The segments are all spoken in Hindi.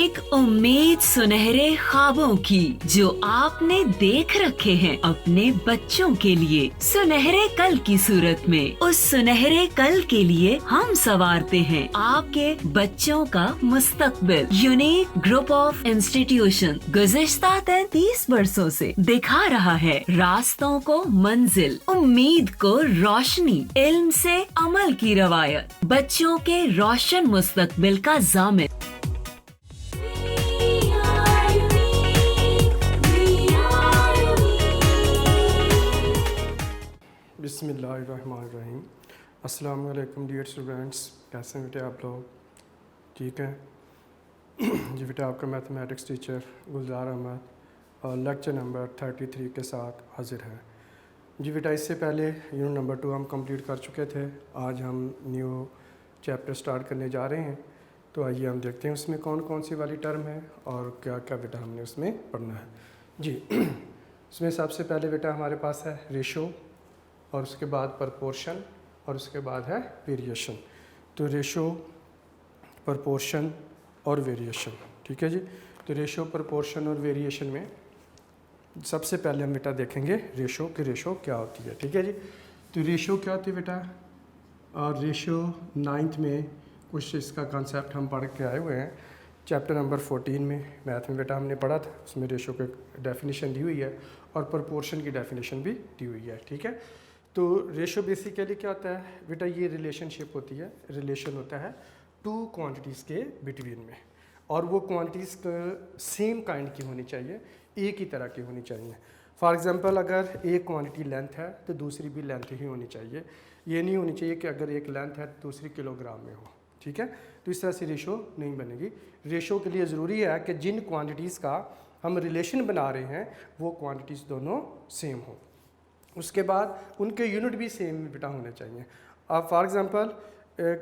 एक उम्मीद सुनहरे ख्वाबों की जो आपने देख रखे हैं अपने बच्चों के लिए, सुनहरे कल की सूरत में। उस सुनहरे कल के लिए हम संवारते हैं आपके बच्चों का मुस्तकबिल। यूनिक ग्रुप ऑफ इंस्टीट्यूशन गुज़िश्ता 33 वर्षों से दिखा रहा है रास्तों को मंजिल, उम्मीद को रोशनी, इल्म से अमल की रवायत, बच्चों के रोशन मुस्तकबिल का ज़ामिन। बिस्मिल्लाहिर्रहमानिर्रहीम। अस्सलाम वालेकुम डियर स्टूडेंट्स, कैसे हैं बेटे आप लोग? ठीक है जी बेटा, आपका मैथमेटिक्स टीचर गुलजार अहमद और लेक्चर नंबर 33 के साथ हाजिर है। जी बेटा, इससे पहले यूनिट नंबर 2 हम कंप्लीट कर चुके थे। आज हम न्यू चैप्टर स्टार्ट करने जा रहे हैं, तो आइए हम देखते हैं उसमें कौन कौन सी वाली टर्म है और क्या क्या बेटा हमने उसमें पढ़ना है। जी उसमें सबसे पहले बेटा हमारे पास है रेशो, और उसके बाद प्रपोर्शन, और उसके बाद है वेरिएशन। तो रेशो, प्रपोर्शन और वेरिएशन, ठीक है जी। तो रेशो, प्रपोर्शन और वेरिएशन में सबसे पहले हम बेटा देखेंगे रेशो कि रेशो क्या होती है, ठीक है जी। तो रेशो क्या होती है बेटा, और रेशो 9th में कुछ इसका कॉन्सेप्ट हम पढ़ के आए हुए हैं। चैप्टर नंबर 14 में मैथ में बेटा हमने पढ़ा था, उसमें रेशो की डेफिनेशन दी हुई है और प्रपोर्शन की डेफिनेशन भी दी हुई है, ठीक है। तो रेशो बेसिकली क्या होता है बेटा, ये रिलेशनशिप होती है, रिलेशन होता है टू क्वांटिटीज़ के बिटवीन में, और वो क्वांटिटीज़ सेम काइंड की होनी चाहिए, एक ही तरह की होनी चाहिए। फॉर एग्जांपल, अगर एक क्वांटिटी लेंथ है तो दूसरी भी लेंथ ही होनी चाहिए। ये नहीं होनी चाहिए कि अगर एक लेंथ है तो दूसरी किलोग्राम में हो, ठीक है। तो इस तरह से रेशो नहीं बनेगी। रेशो के लिए ज़रूरी है कि जिन क्वांटिटीज़ का हम रिलेशन बना रहे हैं वो क्वांटिटीज़ दोनों सेम हो। उसके बाद उनके यूनिट भी सेम बेटा होने चाहिए। अब फॉर एग्जांपल,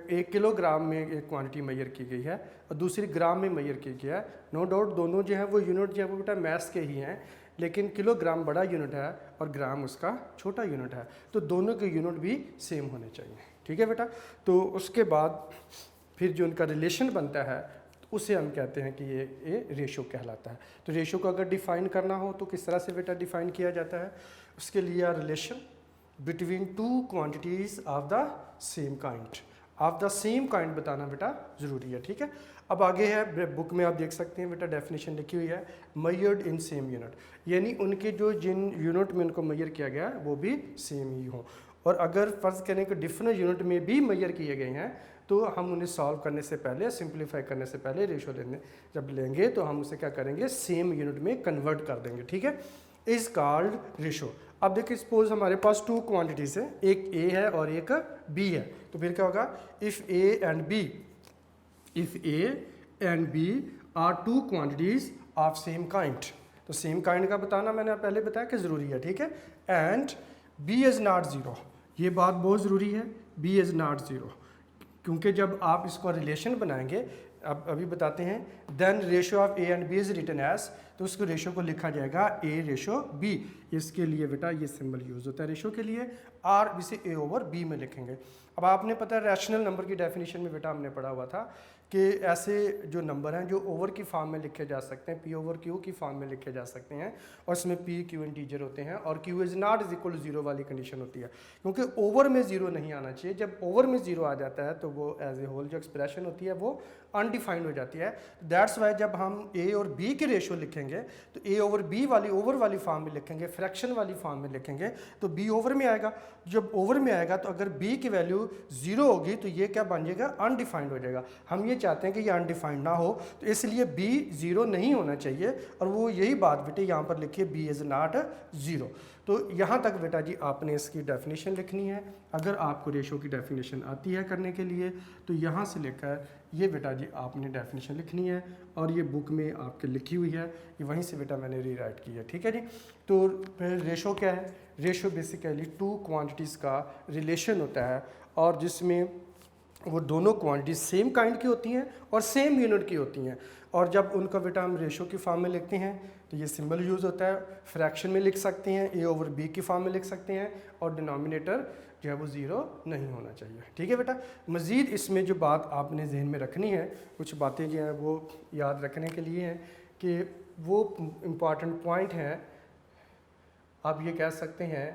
एक किलोग्राम में एक क्वांटिटी मेजर की गई है और दूसरी ग्राम में मेजर की गई है। नो डाउट दोनों जो है वो यूनिट जो है वो बेटा मैथ्स के ही हैं, लेकिन किलोग्राम बड़ा यूनिट है और ग्राम उसका छोटा यूनिट है, तो दोनों के यूनिट भी सेम होने चाहिए, ठीक है बेटा। तो उसके बाद फिर जो उनका रिलेशन बनता है तो उसे हम कहते हैं कि ये रेशो कहलाता है। तो रेशो को अगर डिफ़ाइन करना हो तो किस तरह से बेटा डिफ़ाइन किया जाता है? उसके लिए relation between two quantities of the same kind, of the same kind बताना बेटा ज़रूरी है, ठीक है। अब आगे है, बुक में आप देख सकते हैं बेटा डेफिनेशन लिखी हुई है, मेजर्ड इन सेम यूनिट, यानी उनके जो जिन यूनिट में उनको मेजर किया गया है वो भी सेम ही हो। और अगर फ़र्ज़ करें कि डिफरेंट यूनिट में भी मेजर किए गए हैं तो हम उन्हें सॉल्व करने से पहले, सिंप्लीफाई करने से पहले रेशो जब लेंगे तो हम उसे क्या करेंगे, सेम यूनिट में कन्वर्ट कर देंगे, ठीक है। Is called ratio. अब देखिए, सपोज हमारे पास टू क्वांटिटीज़ हैं, एक ए है और एक बी है, तो फिर क्या होगा, if A and B are two quantities of same kind. तो सेम काइंड का बताना मैंने पहले बताया कि ज़रूरी है, ठीक है। And B is not zero, ये बात बहुत ज़रूरी है, बी इज़ नॉट ज़ीरो, क्योंकि जब आप इसको रिलेशन बनाएंगे, अब अभी बताते हैं, then ratio of A and B is written as, तो उसको रेशो को लिखा जाएगा ए रेशो बी। इसके लिए बेटा ये सिंबल यूज़ होता है रेशो के लिए, और इसे ए ओवर बी में लिखेंगे। अब आपने पता है रैशनल नंबर की डेफिनेशन में बेटा हमने पढ़ा हुआ था कि ऐसे जो नंबर हैं जो ओवर की फॉर्म में लिखे जा सकते हैं, पी ओवर क्यू की फॉर्म में लिखे जा सकते हैं, और इसमें पी क्यू इंटीजर होते हैं और q is not is equal to zero वाली कंडीशन होती है, क्योंकि ओवर में ज़ीरो नहीं आना चाहिए। जब ओवर में ज़ीरो आ जाता है तो वो एज ए होल जो एक्सप्रेशन होती है वो अनडिफाइंड हो जाती है। दैट्स वाई जब हम ए और बी के रेशो लिखेंगे तो ए ओवर बी वाली ओवर वाली फॉर्म में लिखेंगे, फ्रैक्शन वाली फॉर्म में लिखेंगे तो बी ओवर में आएगा। जब ओवर में आएगा तो अगर बी की वैल्यू ज़ीरो होगी तो ये क्या बन जाएगा, अनडिफाइंड हो जाएगा। हम ये चाहते हैं कि ये अनडिफाइंड ना हो, तो इसलिए बी ज़ीरो नहीं होना चाहिए, और वो यही बात बेटे यहाँ पर लिखिए, बी इज़ नॉट ज़ीरो। तो यहाँ तक बेटा जी आपने इसकी डेफिनेशन लिखनी है। अगर आपको रेशो की डेफिनेशन आती है करने के लिए तो यहाँ से लेकर ये बेटा जी आपने डेफिनेशन लिखनी है, और ये बुक में आपके लिखी हुई है, ये वहीं से बेटा मैंने रीराइट की है, ठीक है जी। तो फिर रेशो क्या है? रेशो बेसिकली टू क्वांटिटीज़ का रिलेशन होता है, और जिसमें वो दोनों क्वांटिटीज सेम काइंड की होती हैं और सेम यूनिट की होती हैं। और जब उनका बेटा हम रेशो की फॉर्म में लिखते हैं तो ये सिंबल यूज़ होता है, फ्रैक्शन में लिख सकते हैं, ए ओवर बी की फॉर्म में लिख सकते हैं, और डिनोमिनेटर जो है वो ज़ीरो नहीं होना चाहिए। ठीक है बेटा। मज़ीद इसमें जो बात आपने जहन में रखनी है, कुछ बातें जो हैं वो याद रखने के लिए हैं कि वो इम्पॉर्टेंट पॉइंट है, आप ये कह सकते हैं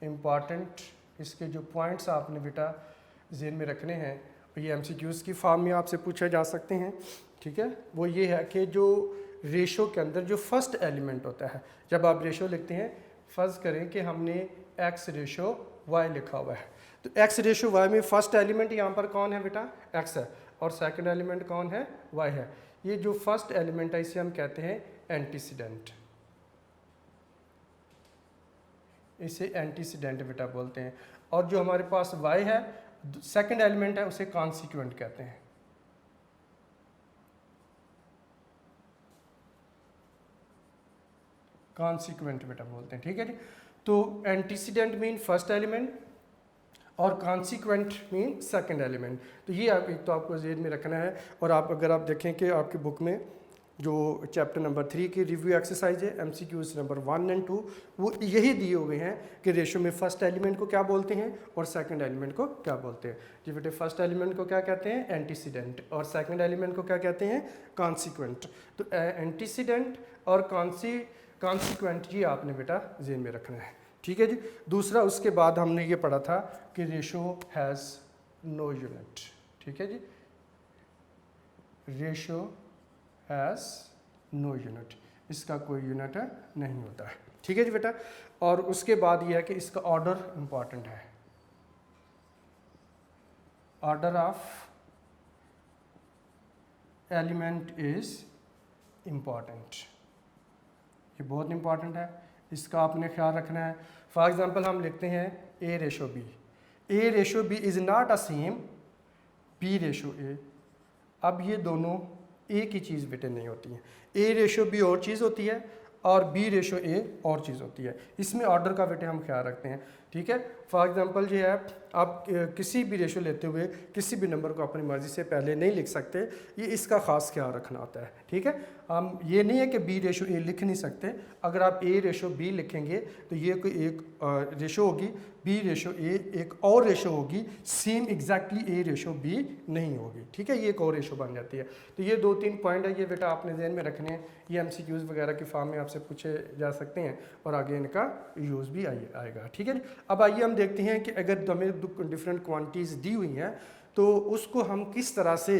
इम्पॉर्टेंट इसके जो पॉइंट्स आपने बेटा जहन में रखने हैं, ये एमसीक्यूज़ की फॉर्म में आपसे पूछे जा सकते हैं। ठीक है। वो ये है कि जो रेशो के अंदर जो फर्स्ट एलिमेंट होता है, जब आप रेशो लिखते हैं, फ़र्ज़ करें कि हमने x रेशो y लिखा हुआ है, तो x रेशो y में फर्स्ट एलिमेंट यहाँ पर कौन है बेटा, x है, और सेकंड एलिमेंट कौन है, y है। ये जो फर्स्ट एलिमेंट है इसे हम कहते हैं एंटीसीडेंट, इसे एंटीसीडेंट बेटा बोलते हैं। और जो हमारे पास y है, सेकंड एलिमेंट है, उसे कॉन्सिक्वेंट कहते हैं। कॉन्सिक्वेंट बेटा बोलते हैं। ठीक है जी। तो एंटीसीडेंट मीन फर्स्ट एलिमेंट और कॉन्सिक्वेंट मीन सेकंड एलिमेंट। तो ये आप एक तो आपको ज़हन में रखना है। और आप अगर आप देखें कि आपकी बुक में जो चैप्टर नंबर 3 की रिव्यू एक्सरसाइज है, MCQs नंबर 1 और 2, वो यही दिए हुए हैं कि रेशो में फर्स्ट एलिमेंट को क्या बोलते हैं और सेकंड एलिमेंट को क्या बोलते हैं। जी बेटे, फर्स्ट एलिमेंट को क्या कहते हैं, एंटीसीडेंट, और सेकंड एलिमेंट को क्या कहते हैं, कॉन्सिक्वेंट। तो एंटीसीडेंट और कॉन्सिक्वेंट ये आपने बेटा ज़हन में रखना है। ठीक है जी। दूसरा, उसके बाद हमने ये पढ़ा था कि रेशो हैज़ नो यूनिट। ठीक है जी, रेशो हैज़ नो यूनिट, इसका कोई यूनिट नहीं होता है। ठीक है जी बेटा। और उसके बाद ये है कि इसका ऑर्डर इंपॉर्टेंट है, order of element is important, ये बहुत इंपॉर्टेंट है, इसका आपने ख्याल रखना है। फॉर एग्जांपल हम लिखते हैं A ratio B, A ratio B is not a same B ratio A। अब ये दोनों एक ही चीज़ बेटे नहीं होती हैं। A रेशो B और चीज़ होती है और B रेशो A और चीज़ होती है। इसमें ऑर्डर का बेटे हम ख्याल रखते हैं। ठीक है। फॉर एग्जांपल जो है, आप किसी भी रेशो लेते हुए किसी भी नंबर को अपनी मर्ज़ी से पहले नहीं लिख सकते, ये इसका ख़ास ख्याल रखना होता है। ठीक है। हम ये नहीं है कि B रेशो A लिख नहीं सकते, अगर आप A रेशो B लिखेंगे तो ये कोई एक रेशो होगी, B रेशो A एक और रेशो होगी, same exactly A ratio B नहीं होगी। ठीक है, ये एक और रेशो बन जाती है। तो ये 2-3 पॉइंट है, ये बेटा आपने जहन में रखने हैं। ये MCQs वगैरह की फॉर्म में आपसे पूछे जा सकते हैं और आगे इनका यूज़ भी आएगा। ठीक है। अब आइए हम देखते हैं कि अगर हमें डिफरेंट क्वांटिटीज़ दी हुई हैं तो उसको हम किस तरह से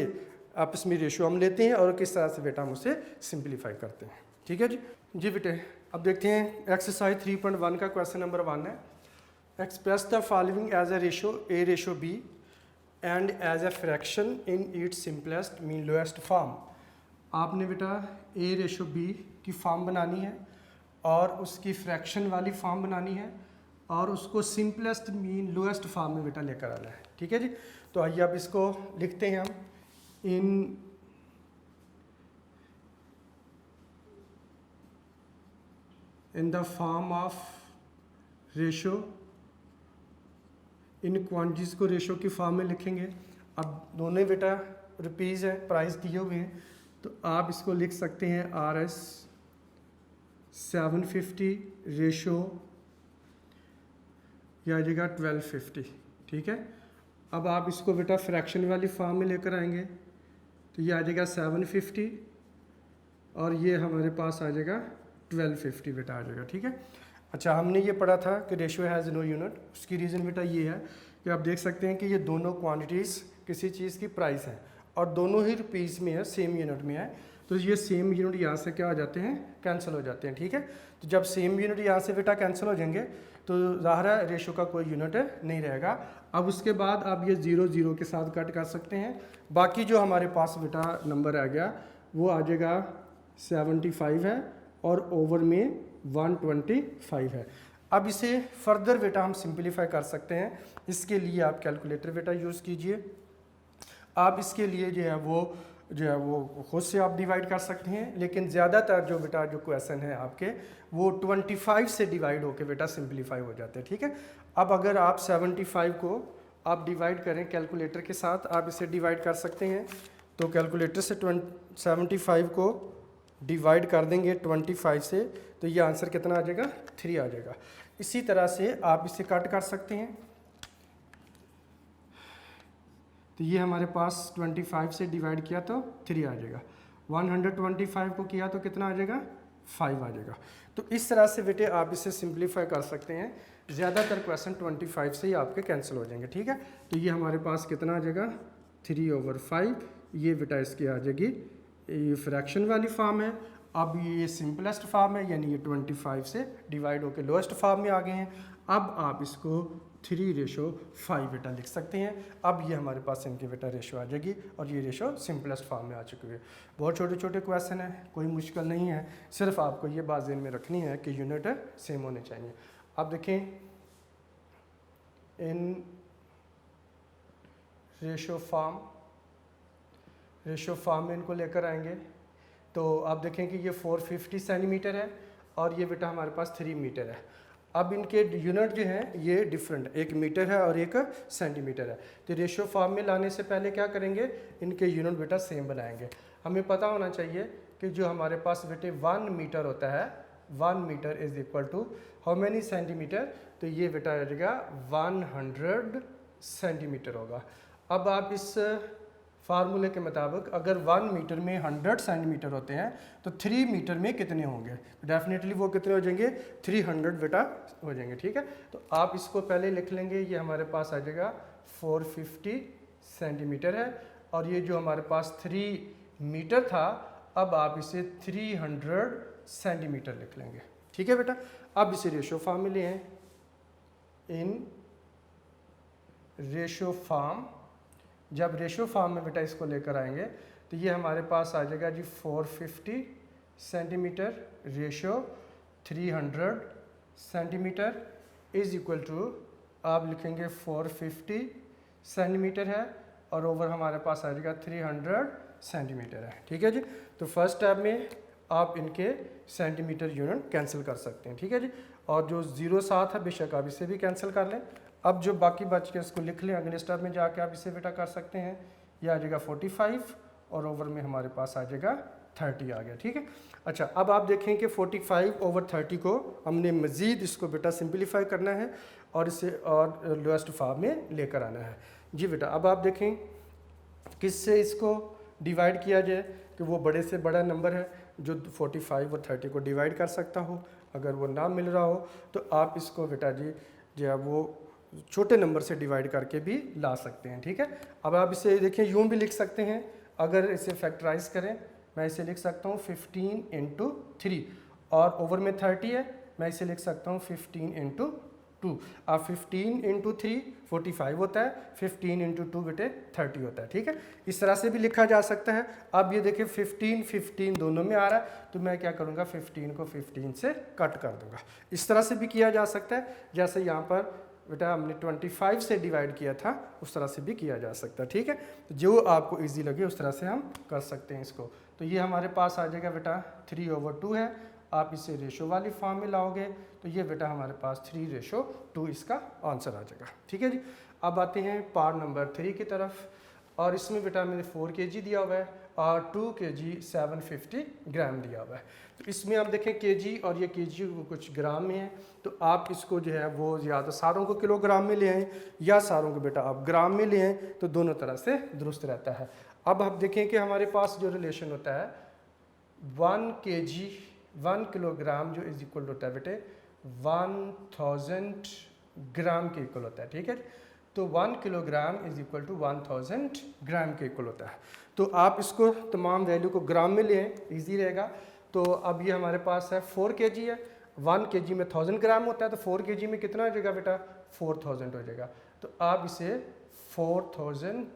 आपस में रेशो हम लेते हैं और किस तरह से बेटा हम उसे सिंप्लीफाई करते हैं। ठीक है जी। जी बेटे, अब देखते हैं एक्सरसाइज 3.1 का क्वेश्चन नंबर 1 है, express the following as a ratio A ratio B and as a fraction in its simplest mean lowest form. आपने बेटा A रेशो B की फॉर्म बनानी है और उसकी फ्रैक्शन वाली फॉर्म बनानी है और उसको सिंपलेस्ट मीन लोएस्ट फॉर्म में बेटा लेकर आना है। ठीक है जी। तो आइए अब इसको लिखते हैं हम, in the form of ratio, in quantities को रेशो की फॉर्म में लिखेंगे। अब दोनों बेटा रुपीज़ है, प्राइस दिए हुए हैं, तो आप इसको लिख सकते हैं RS 750 रेशो या आ जाएगा 1250। ठीक है। अब आप इसको बेटा फ्रैक्शन वाली फॉर्म में लेकर आएंगे तो ये आ जाएगा 750 और ये हमारे पास आ जाएगा 1250 बेटा आ जाएगा। ठीक है। अच्छा, हमने ये पढ़ा था कि रेशो हैज़ नो यूनिट, उसकी रीज़न बेटा ये है कि आप देख सकते हैं कि ये दोनों क्वांटिटीज़ किसी चीज़ की प्राइस है और दोनों ही रुपीज़ में है, सेम यूनिट में है, तो ये सेम यूनिट यहाँ से क्या हो जाते हैं, कैंसिल हो जाते हैं। ठीक है। तो जब सेम यूनिट यहाँ से बेटा कैंसिल हो जाएंगे तो ज़ाहिर है रेशो का कोई यूनिट नहीं रहेगा। अब उसके बाद आप ये 0 0 के साथ कट कर सकते हैं, बाकी जो हमारे पास बेटा नंबर आ गया वो आ जाएगा 75 है और ओवर में 125 है। अब इसे फर्दर बेटा हम सिंपलीफाई कर सकते हैं। इसके लिए आप कैलकुलेटर बेटा यूज़ कीजिए। आप इसके लिए जो है वो खुद से आप डिवाइड कर सकते हैं, लेकिन ज़्यादातर जो बेटा जो क्वेश्चन है आपके वो 25 से डिवाइड होके बेटा सिंपलीफाई हो जाते हैं। ठीक है। अब अगर आप 75 को आप डिवाइड करें कैलकुलेटर के साथ, आप इसे डिवाइड कर सकते हैं। तो कैलकुलेटर से 75 को डिवाइड कर देंगे 25 से तो ये आंसर कितना आ जाएगा, 3 आ जाएगा। इसी तरह से आप इसे कट कर सकते हैं। तो ये हमारे पास 25 से डिवाइड किया तो 3 आ जाएगा, 125 को किया तो कितना आ जाएगा, 5 आ जाएगा। तो इस तरह से बेटे आप इसे सिंप्लीफाई कर सकते हैं। ज़्यादातर क्वेश्चन 25 से ही आपके कैंसिल हो जाएंगे, ठीक है। तो ये हमारे पास कितना आ जाएगा, 3/5। ये बेटा इसकी आ जाएगी, ये फ्रैक्शन वाली फॉर्म है। अब ये सिंपलेस्ट फॉर्म है, यानी ये 25 से डिवाइड होकर लोएस्ट फॉर्म में आ गए हैं। अब आप इसको 3/5 बेटा लिख सकते हैं। अब ये हमारे पास इनकी बेटा रेशो आ जाएगी और ये रेशो सिंपलेस्ट फॉर्म में आ चुकी है। बहुत छोटे छोटे क्वेश्चन है, कोई मुश्किल नहीं है, सिर्फ आपको ये बात ज़हन में रखनी है कि यूनिट सेम होने चाहिए। अब देखें, इन रेशो फॉर्म में इनको लेकर आएंगे तो आप देखें कि ये 450 सेंटीमीटर है और ये बेटा हमारे पास 3 मीटर है। अब इनके यूनिट जो हैं ये डिफरेंट, एक मीटर है और एक सेंटीमीटर है। तो रेशियो फॉर्म में लाने से पहले क्या करेंगे, इनके यूनिट बेटा सेम बनाएंगे। हमें पता होना चाहिए कि जो हमारे पास बेटे 1 मीटर होता है, 1 metre is equal to how many centimetre, तो ये बेटा आ जाएगा 100 सेंटीमीटर होगा। अब आप इस फार्मूले के मुताबिक अगर 1 मीटर में 100 सेंटीमीटर होते हैं तो 3 मीटर में कितने होंगे, तो डेफिनेटली वो कितने हो जाएंगे, 300 बेटा हो जाएंगे, ठीक है। तो आप इसको पहले लिख लेंगे, ये हमारे पास आ जाएगा 450 सेंटीमीटर है और ये जो हमारे पास 3 मीटर था, अब आप इसे 300 सेंटीमीटर लिख लेंगे, ठीक है बेटा। अब इसे रेशो फॉर्म में ले आए, इन रेशो फॉर्म, जब रेशो फॉर्म में बेटा इसको लेकर आएंगे तो ये हमारे पास आ जाएगा जी 450 centimetre ratio 300 centimetre is equal to, आप लिखेंगे 450 सेंटीमीटर है और ओवर हमारे पास आ जाएगा 300 सेंटीमीटर है, ठीक है जी। तो फर्स्ट स्टेप में आप इनके सेंटीमीटर यूनिट कैंसिल कर सकते हैं, ठीक है जी। और जो 0 साथ है बेशक आप इसे भी कैंसिल कर लें। अब जो बाकी बच के इसको लिख लें, अगले स्टेप में जाके आप इसे बेटा कर सकते हैं। ये आ जाएगा 45 और ओवर में हमारे पास आ जाएगा 30 आ गया, ठीक है। अच्छा, अब आप देखें कि 45/30 को हमने मज़ीद इसको बेटा सिंपलीफाई करना है और इसे और लोएस्ट फॉर्म में लेकर आना है जी बेटा। अब आप देखें किससे इसको डिवाइड किया जाए कि वो बड़े से बड़ा नंबर है जो 45 और 30 को डिवाइड कर सकता हो। अगर वो ना मिल रहा हो तो आप इसको बेटा जी जो है वो छोटे नंबर से डिवाइड करके भी ला सकते हैं, ठीक है। अब आप इसे देखिए यूँ भी लिख सकते हैं, अगर इसे फैक्टराइज करें मैं इसे लिख सकता हूँ 15 × 3 और ओवर में 30 है, मैं इसे लिख सकता हूँ 15 × 2। अब 15 × 3 45 होता है, 15 × 2 बेटे 30 होता है, ठीक है। इस तरह से भी लिखा जा सकता है। अब ये देखिए 15 दोनों में आ रहा है तो मैं क्या करूँगा, 15 को 15 से कट कर दूँगा। इस तरह से भी किया जा सकता है, जैसे यहाँ पर बेटा हमने 25 से डिवाइड किया था उस तरह से भी किया जा सकता है, ठीक है। तो जो आपको इजी लगे उस तरह से हम कर सकते हैं इसको। तो ये हमारे पास आ जाएगा बेटा 3/2 है। आप इसे रेशो वाली फॉर्म में लाओगे तो ये बेटा हमारे पास 3/2 इसका आंसर आ जाएगा, ठीक है जी। अब आते हैं पार्ट नंबर 3 की तरफ और इसमें बेटा मैंने 4 kg दिया हुआ है और 2 kg 750 ग्राम दिया हुआ है। तो इसमें आप देखें kg और ये kg कुछ ग्राम में है, तो आप इसको जो है वो या तो सारों को किलोग्राम में ले आएँ या सारों को बेटा आप ग्राम में ले आएँ, तो दोनों तरह से दुरुस्त रहता है। अब आप देखें कि हमारे पास जो रिलेशन होता है 1 किलोग्राम जो इज इक्वल होता है बेटे 1000 ग्राम के इक्वल होता है, ठीक है। तो 1 किलोग्राम इज इक्वल टू 1000 ग्राम के इक्वल होता है। तो आप इसको तमाम वैल्यू को ग्राम में लें, इजी रहेगा। तो अब ये हमारे पास है 4 kg है, 1 kg में 1000 ग्राम होता है, तो 4 kg में कितना हो जाएगा बेटा 4000 हो जाएगा। तो आप इसे 4000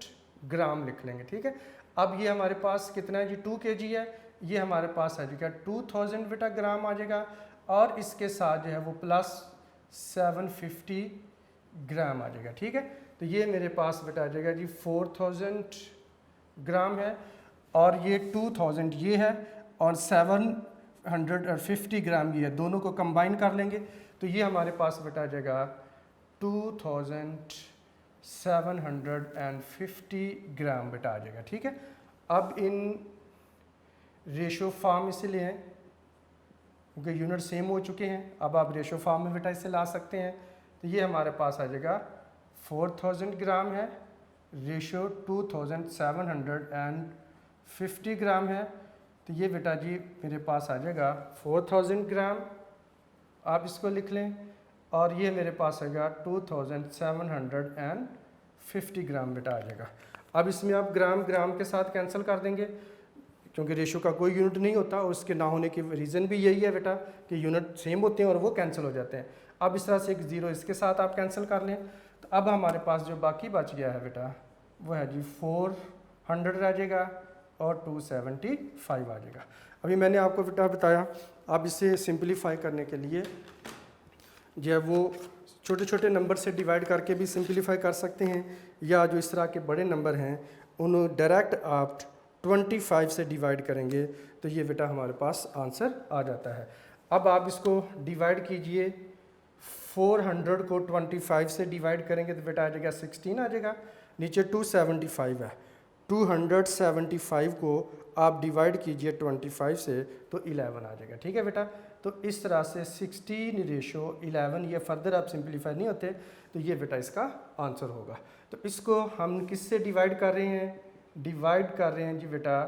ग्राम लिख लेंगे, ठीक है। अब ये हमारे पास कितना है जी 2 kg है, ये हमारे पास आ जाएगा 2000 बेटा ग्राम आ जाएगा और इसके साथ जो है वो प्लस 750 ग्राम आ जाएगा, ठीक है। तो ये मेरे पास बेटा आ जाएगा जी 4000 ग्राम है और ये 2000 ये है और 750 ग्राम ये है, दोनों को कंबाइन कर लेंगे तो ये हमारे पास बेटा आ जाएगा 2750 ग्राम बेटा आ जाएगा, ठीक है। अब इन रेशो फॉर्म इसीलिए हैं क्योंकि यूनिट सेम हो चुके हैं। अब आप रेशो फॉर्म में बेटा इसे ला सकते हैं। तो ये हमारे पास आ जाएगा 4000 ग्राम है, रेशो 2750 ग्राम है। तो ये बेटा जी मेरे पास आ जाएगा 4000 ग्राम, आप इसको लिख लें, और ये मेरे पास आएगा 2750 ग्राम बेटा आ जाएगा। अब इसमें आप ग्राम ग्राम के साथ कैंसिल कर देंगे क्योंकि रेशो का कोई यूनिट नहीं होता, और उसके ना होने की रीज़न भी यही है बेटा कि यूनिट सेम होते हैं और वो कैंसिल हो जाते हैं। अब इस तरह से एक ज़ीरो इसके साथ आप कैंसिल कर लें। तो अब हमारे पास जो बाकी बच गया है बेटा वो है जी 400 रह जाएगा और 275 आ जाएगा। अभी मैंने आपको बेटा बताया, अब इसे सिंपलीफाई करने के लिए जो है वो छोटे छोटे नंबर से डिवाइड करके भी सिंपलीफाई कर सकते हैं, या जो इस तरह के बड़े नंबर हैं उन्हें डायरेक्ट आप 25 से डिवाइड करेंगे तो ये बेटा हमारे पास आंसर आ जाता है। अब आप इसको डिवाइड कीजिए, 400 को 25 से डिवाइड करेंगे तो बेटा आ जाएगा 16 आ जाएगा, नीचे 275 है, 275 को आप डिवाइड कीजिए 25 से तो 11 आ जाएगा। ठीक है बेटा, तो इस तरह से 16:11, ये फर्दर आप सिंपलीफाई नहीं होते, तो ये बेटा इसका आंसर होगा। तो इसको हम किससे डिवाइड कर रहे हैं, डिवाइड कर रहे हैं जी बेटा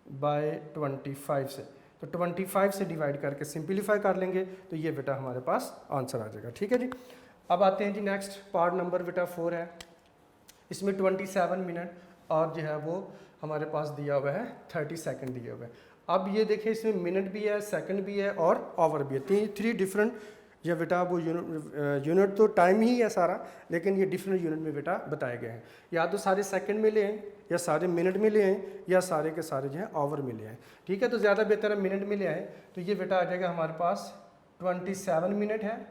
बाय 25 से। तो 25 से डिवाइड करके सिंपलीफाई कर लेंगे तो ये बेटा हमारे पास आंसर आ जाएगा। ठीक है जी, अब आते हैं जी नेक्स्ट पार्ट नंबर बेटा 4 है। इसमें 27 मिनट और जो है वो हमारे पास दिया हुआ है 30 सेकंड दिए हुए हैं। अब ये देखें इसमें मिनट भी है, सेकंड भी है और आवर भी है, 3 डिफरेंट। ये बेटा वो यूनिट तो टाइम ही है सारा, लेकिन ये डिफरेंट यूनिट में बेटा बताए गए हैं। या तो सारे सेकंड में ले हैं, या सारे मिनट में ले हैं, या सारे के सारे जो है आवर में ले हैं। ठीक है, तो ज़्यादा बेहतर है मिनट में ले आए। तो ये बेटा आ जाएगा हमारे पास 27 मिनट है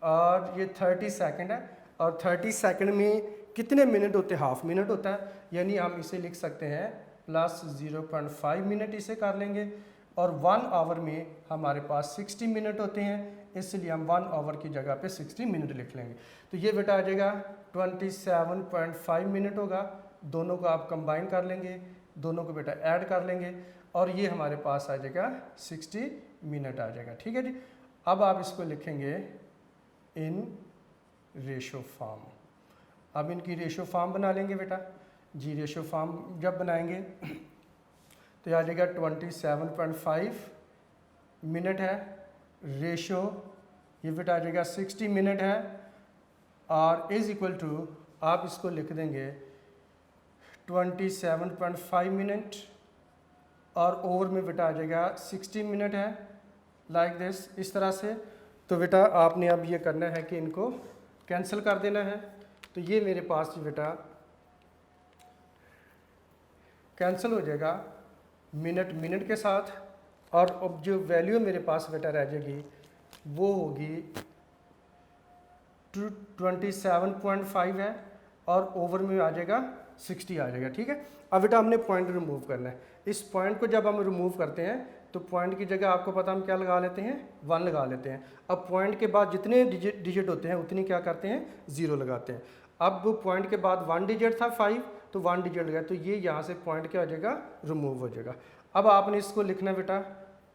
और ये 30 सेकंड है, और 30 सेकंड में कितने मिनट होते हैं, हाफ मिनट होता है, यानी हम इसे लिख सकते हैं प्लस 0.5 मिनट इसे कर लेंगे। और 1 आवर में हमारे पास 60 मिनट होते हैं, इसलिए हम 1 आवर की जगह पे 60 मिनट लिख लेंगे। तो ये बेटा आ जाएगा 27.5 मिनट होगा। दोनों को आप कंबाइन कर लेंगे, दोनों को बेटा ऐड कर लेंगे, और ये हमारे पास आ जाएगा 60 मिनट आ जाएगा। ठीक है जी, अब आप इसको लिखेंगे इन रेशो फॉर्म। अब इनकी रेशो फॉर्म बना लेंगे बेटा जी। रेशो फॉर्म जब बनाएंगे तो आ जाएगा 27.5 मिनट है, रेशो ये बेटा आ जाएगा 60 मिनट है, और इज़ इक्वल टू आप इसको लिख देंगे 27.5 मिनट, और ओवर में बेटा आ जाएगा 60 मिनट है, लाइक दिस, इस तरह से। तो बेटा आपने अब ये करना है कि इनको कैंसिल कर देना है। तो ये मेरे पास बेटा कैंसिल हो जाएगा मिनट मिनट के साथ, और अब जो वैल्यू मेरे पास बेटा रह जाएगी वो होगी 27.5 है, और ओवर में आ जाएगा 60 आ जाएगा। ठीक है, अब बेटा हमने पॉइंट रिमूव करना है। इस पॉइंट को जब हम रिमूव करते हैं तो पॉइंट की जगह आपको पता हम क्या लगा लेते हैं, 1 लगा लेते हैं। अब पॉइंट के बाद जितने डिजिट होते हैं उतनी क्या करते हैं, 0 लगाते हैं। अब पॉइंट के बाद 1 डिजिट था 5, तो 1 डिजिट लगा, तो ये यहाँ से पॉइंट क्या हो जाएगा, रिमूव हो जाएगा। अब आपने इसको लिखना बेटा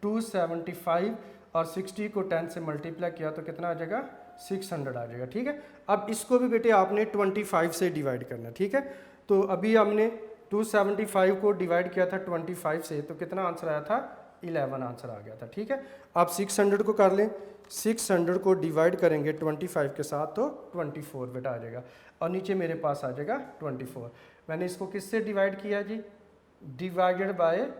275 और 60 को 10 से मल्टीप्लाई किया तो कितना आ जाएगा, 600 आ जाएगा। ठीक है, अब इसको भी बेटे आपने 25 से डिवाइड करना। ठीक है, तो अभी हमने 275 को डिवाइड किया था 25 से, तो कितना आंसर आया था, 11 आंसर आ गया था। ठीक है, आप 600 को कर लें, 600 को डिवाइड करेंगे 25 के साथ तो 24 बेटा आ जाएगा, और नीचे मेरे पास आ जाएगा 24। मैंने इसको किससे डिवाइड किया जी, डिवाइडेड बाय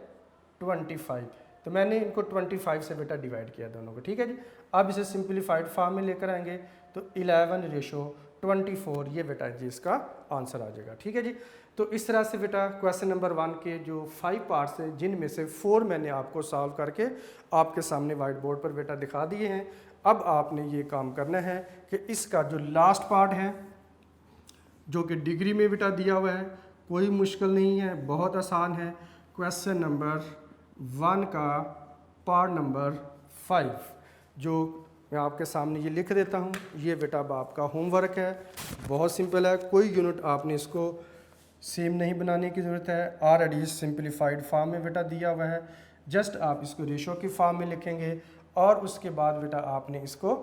25, तो मैंने इनको 25 से बेटा डिवाइड किया दोनों को। ठीक है जी, अब इसे सिंपलीफाइड फॉर्म में लेकर आएंगे तो 11:24, ये बेटा जी इसका आंसर आ जाएगा। ठीक है जी, तो इस तरह से बेटा क्वेश्चन नंबर 1 के जो 5 पार्ट्स हैं, जिनमें से 4 मैंने आपको सॉल्व करके आपके सामने वाइट बोर्ड पर बेटा दिखा दिए हैं। अब आपने ये काम करना है कि इसका जो लास्ट पार्ट है, जो कि डिग्री में बेटा दिया हुआ है, कोई मुश्किल नहीं है, बहुत आसान है। क्वेश्चन नंबर 1 का पार्ट नंबर 5 जो मैं आपके सामने ये लिख देता हूँ, ये बेटा अब आपका होमवर्क है, बहुत सिंपल है। कोई यूनिट आपने इसको सेम नहीं बनाने की ज़रूरत है, ऑलरेडी सिंप्लीफाइड फॉर्म में बेटा दिया हुआ है। जस्ट आप इसको रेशो की फॉर्म में लिखेंगे और उसके बाद बेटा आपने इसको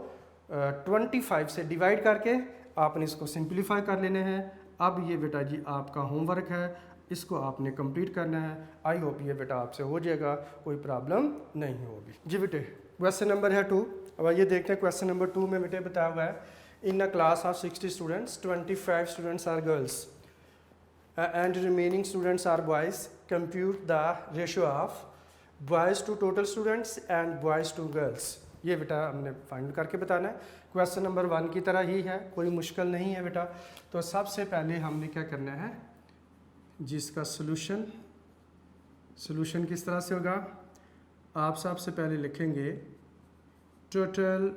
25 से डिवाइड करके आपने इसको सिंप्लीफाई कर लेने हैं। अब ये बेटा जी आपका होमवर्क है, इसको आपने कंप्लीट करना है। आई होप ये बेटा आपसे हो जाएगा, कोई प्रॉब्लम नहीं होगी जी बेटे। क्वेश्चन नंबर है 2। अब ये देखते हैं क्वेश्चन नंबर 2 में बेटे बताया हुआ है, in a class of 60 students 25 students are girls and remaining students are boys. Compute the ratio of boys to total students and boys to girls. ये बेटा हमने फाइंड करके बताना है। क्वेश्चन नंबर 1 की तरह ही है, कोई मुश्किल नहीं है बेटा। तो सबसे पहले हमने क्या करना है, जिसका सॉल्यूशन किस तरह से होगा, आप सबसे पहले लिखेंगे टोटल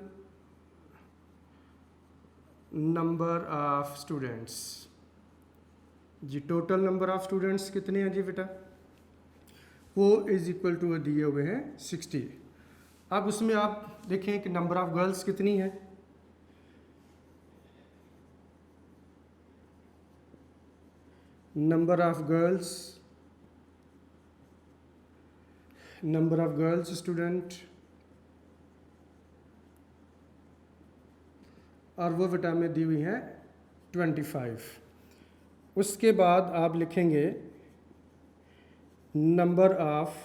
नंबर ऑफ स्टूडेंट्स जी। टोटल नंबर ऑफ स्टूडेंट्स कितने हैं जी बेटा, वो इज इक्वल टू दिए हुए हैं 60। अब उसमें आप देखें कि नंबर ऑफ गर्ल्स कितनी है, नंबर ऑफ गर्ल्स स्टूडेंट, और वो बेटा में दी हुई है 25। उसके बाद आप लिखेंगे नंबर ऑफ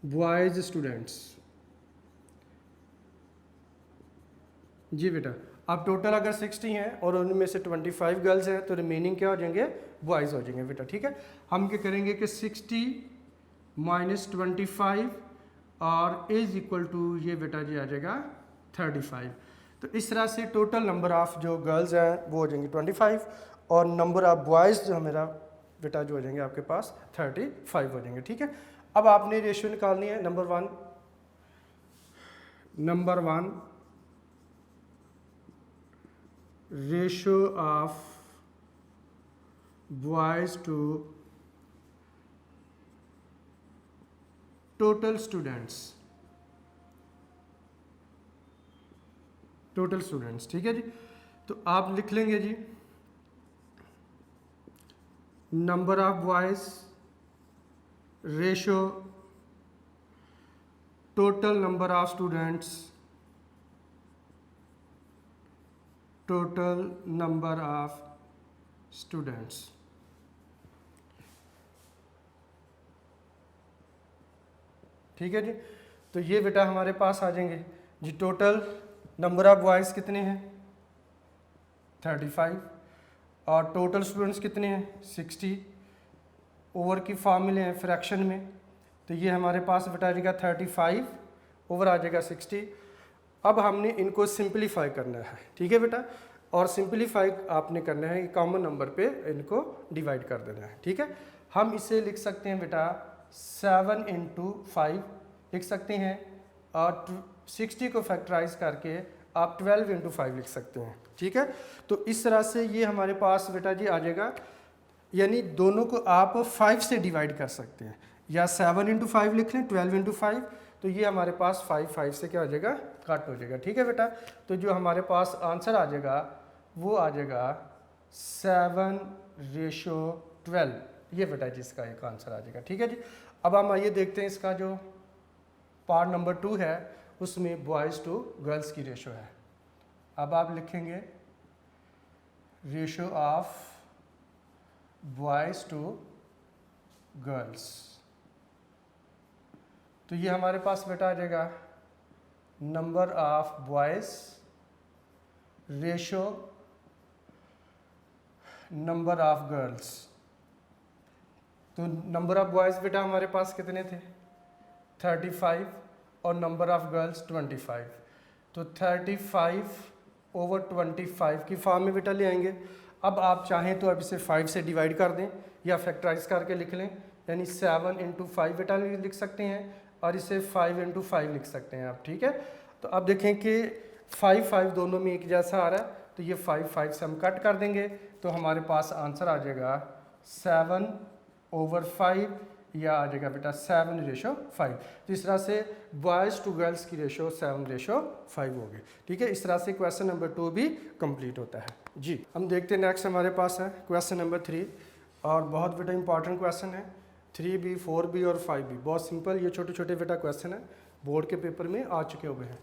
बॉयज़ स्टूडेंट्स जी बेटा। अब टोटल अगर 60 हैं और उनमें से 25 गर्ल्स हैं तो रिमेनिंग क्या हो जाएंगे, बॉयज़ हो जाएंगे बेटा। ठीक है, हम क्या करेंगे कि 60 माइनस 25 और इज इक्वल टू ये बेटा जी आ जाएगा 35। तो इस तरह से टोटल नंबर ऑफ जो गर्ल्स हैं वो हो जाएंगी 25 और नंबर ऑफ बॉयज़ जो मेरा बेटा जो हो जाएंगे आपके पास 35 हो जाएंगे। ठीक है, अब आपने रेशियो निकालनी है। Number one ratio of boys to total students. ठीक है जी, तो आप लिख लेंगे जी number of boys ratio total number of students ठीक है जी, तो ये बेटा हमारे पास आ जाएंगे जी। टोटल नंबर ऑफ बॉयज़ कितने हैं 35 और टोटल स्टूडेंट्स कितने हैं 60। ओवर की फॉर्मूले हैं फ्रैक्शन में, तो ये हमारे पास बेटा आ जाएगा 35 ओवर आ जाएगा 60। अब हमने इनको सिंपलीफाई करना है। ठीक है बेटा, और सिंपलीफाई आपने करना है, कॉमन नंबर पे इनको डिवाइड कर देना है। ठीक है, हम इसे लिख सकते हैं बेटा 7 × 5 लिख सकते हैं और 60 को फैक्टराइज करके आप 12 × 5 लिख सकते हैं। ठीक है, तो इस तरह से ये हमारे पास बेटा जी आ जाएगा, यानी दोनों को आप 5 से डिवाइड कर सकते हैं, या 7 × 5 लिख लें 12 × 5, तो ये हमारे पास 5 से क्या हो जाएगा, कट हो जाएगा। ठीक है बेटा, तो जो हमारे पास आंसर आ जाएगा वो आ जाएगा 7:12। ये बेटा जी इसका एक आंसर आ जाएगा। ठीक है जी, अब हम आइए देखते हैं इसका जो पार्ट नंबर 2 है उसमें बॉयज़ टू गर्ल्स की रेशो है। अब आप लिखेंगे ratio of boys to girls, तो ये हमारे पास बेटा आ जाएगा number of boys ratio number of girls. तो नंबर ऑफ बॉयज़ बेटा हमारे पास कितने थे 35 और नंबर ऑफ गर्ल्स 25, तो 35/25 की फॉर्म में बेटा ले आएंगे। अब आप चाहें तो अब इसे 5 से डिवाइड कर दें या फैक्टराइज करके लिख लें, यानी 7 × 5 बेटा लिख सकते हैं और इसे 5 × 5 लिख सकते हैं आप। ठीक है, तो अब देखें कि 5 दोनों में एक जैसा आ रहा है, तो ये 5 से हम कट कर देंगे, तो हमारे पास आंसर आ जाएगा 7/5, या आ जाएगा बेटा 7:5। तो इस तरह से बॉयज़ टू गर्ल्स की रेशो 7:5 होगी। ठीक है, इस तरह से क्वेश्चन नंबर 2 भी कंप्लीट होता है जी। हम देखते हैं नेक्स्ट हमारे पास है क्वेश्चन नंबर 3, और बहुत बेटा इंपॉर्टेंट क्वेश्चन है। 3B, 4B और 5B बहुत सिंपल, ये छोटे छोटे बेटा क्वेश्चन है, बोर्ड के पेपर में आ चुके हुए हैं।